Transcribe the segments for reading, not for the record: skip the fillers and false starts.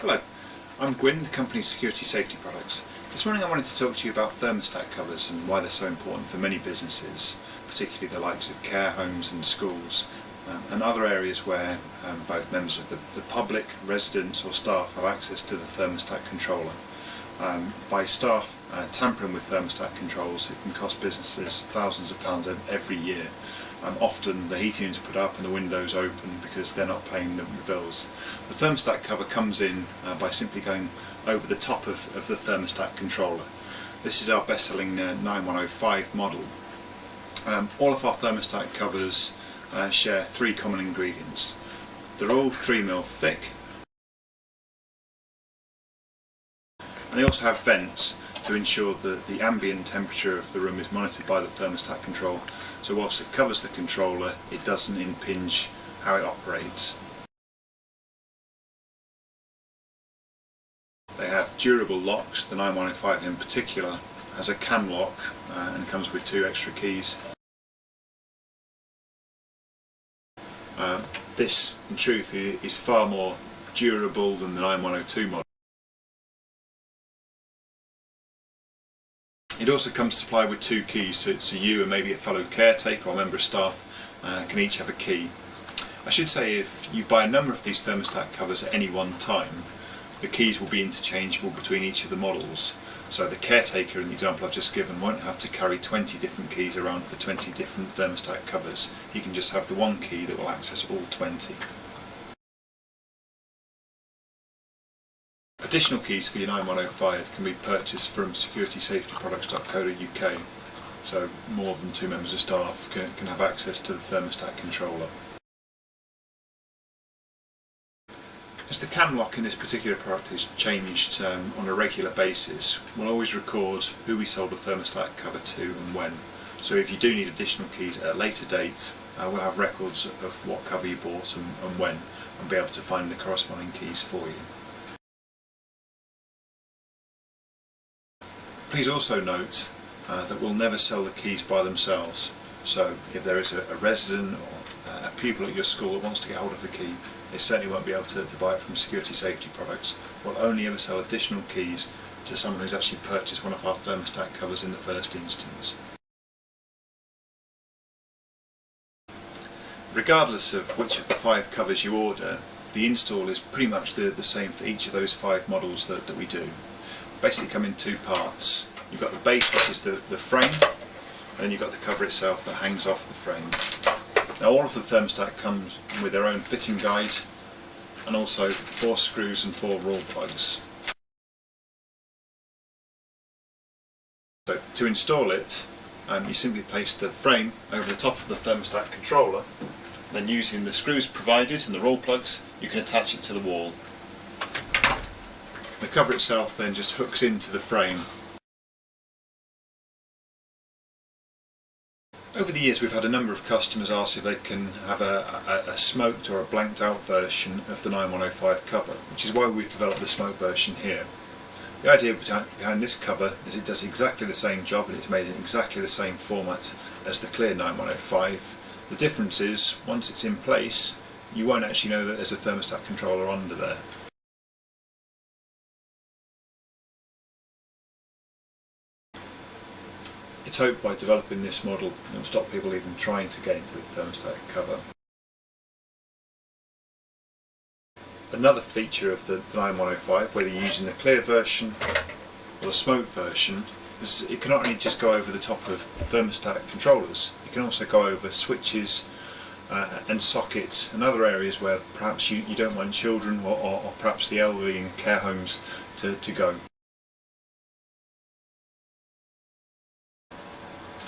Hello, I'm Gwyn, the company's Security Safety Products. This morning I wanted to talk to you about thermostat covers and why they're so important for many businesses, particularly the likes of care homes and schools, and other areas where both members of the public, residents or staff have access to the thermostat controller. By staff tampering with thermostat controls, it can cost businesses thousands of pounds every year. Often the heating is put up and the windows open because they're not paying the bills. The thermostat cover comes in by simply going over the top of the thermostat controller. This is our best-selling 9105 model. All of our thermostat covers share three common ingredients. They're all 3mm thick, and they also have vents to ensure that the ambient temperature of the room is monitored by the thermostat control, so whilst it covers the controller, it doesn't impinge how it operates. They have durable locks. The 9105 in particular has a cam lock and comes with 2 extra keys. This in truth is far more durable than the 9102 model. It also comes supplied with 2 keys, so you and maybe a fellow caretaker or member of staff can each have a key. I should say, if you buy a number of these thermostat covers at any one time, the keys will be interchangeable between each of the models. So the caretaker in the example I've just given won't have to carry 20 different keys around for 20 different thermostat covers. He can just have the one key that will access all 20. Additional keys for your 9105 can be purchased from securitysafetyproducts.co.uk, so more than 2 members of staff can have access to the thermostat controller. As the cam lock in this particular product is changed on a regular basis, we'll always record who we sold the thermostat cover to and when. So if you do need additional keys at a later date, we'll have records of what cover you bought and when, and be able to find the corresponding keys for you. Please also note that we'll never sell the keys by themselves. So if there is a resident or a pupil at your school that wants to get hold of the key, they certainly won't be able to buy it from Security Safety Products. We'll only ever sell additional keys to someone who's actually purchased one of our thermostat covers in the first instance. Regardless of which of the 5 covers you order, the install is pretty much the same for each of those 5 models that we do. Basically come in 2 parts. You've got the base, which is the frame, and then you've got the cover itself that hangs off the frame. Now all of the thermostat comes with their own fitting guide and also 4 screws and 4 rawl plugs. So to install it, you simply place the frame over the top of the thermostat controller, then using the screws provided and the rawl plugs you can attach it to the wall. The cover itself then just hooks into the frame. Over the years we've had a number of customers ask if they can have a smoked or a blanked out version of the 9105 cover, which is why we've developed the smoke version here. The idea behind this cover is it does exactly the same job and it's made in exactly the same format as the clear 9105. The difference is, once it's in place, you won't actually know that there's a thermostat controller under there. It's hoped by developing this model it will stop people even trying to get into the thermostat cover. Another feature of the 9105, whether you're using the clear version or the smoke version, is it can not only just go over the top of thermostat controllers, it can also go over switches and sockets and other areas where perhaps you don't want children or perhaps the elderly in care homes to go.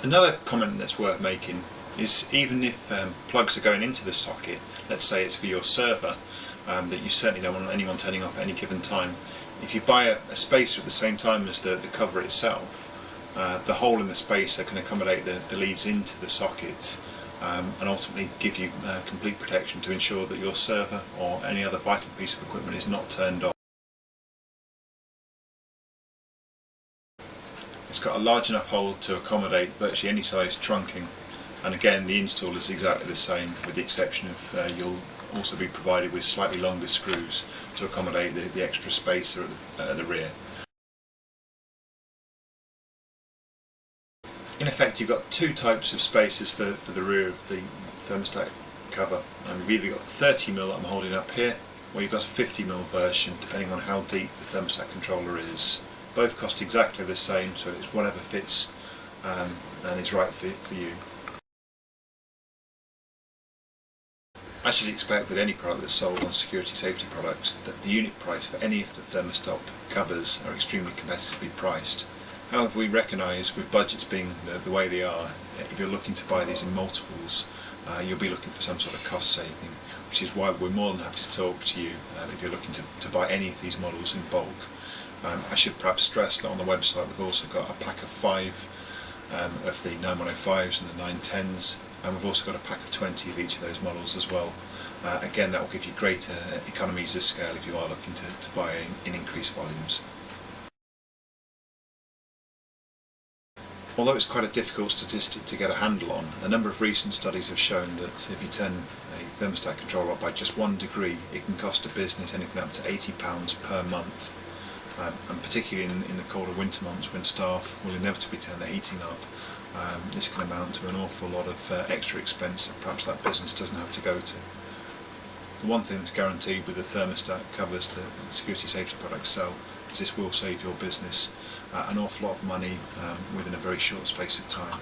Another comment that's worth making is even if plugs are going into the socket, let's say it's for your server that you certainly don't want anyone turning off at any given time, if you buy a spacer at the same time as the cover itself, the hole in the spacer can accommodate the leads into the socket and ultimately give you complete protection to ensure that your server or any other vital piece of equipment is not turned off. It's got a large enough hole to accommodate virtually any size trunking, And again, the install is exactly the same, with the exception of you'll also be provided with slightly longer screws to accommodate the extra spacer at the rear. In effect, you've got two types of spacers for the rear of the thermostat cover. And you've either got 30mm that I'm holding up here, or you've got a 50mm version, depending on how deep the thermostat controller is. Both cost exactly the same, so it's whatever fits and is right for you. As you'd expect with any product that's sold on security safety products, that the unit price for any of the ThermoSTOP covers are extremely competitively priced. However, we recognise, with budgets being the way they are, if you're looking to buy these in multiples, you'll be looking for some sort of cost saving, which is why we're more than happy to talk to you if you're looking to buy any of these models in bulk. I should perhaps stress that on the website we've also got a pack of 5 of the 9105s and the 910s, and we've also got a pack of 20 of each of those models as well. Again, that will give you greater economies of scale if you are looking to buy in increased volumes. Although it's quite a difficult statistic to get a handle on, a number of recent studies have shown that if you turn a thermostat controller up by just 1 degree, it can cost a business anything up to £80 per month. And particularly in the colder winter months when staff will inevitably turn the heating up, this can amount to an awful lot of extra expense that perhaps that business doesn't have to go to. The one thing that's guaranteed with the thermostat covers that security safety products sell is this will save your business an awful lot of money within a very short space of time.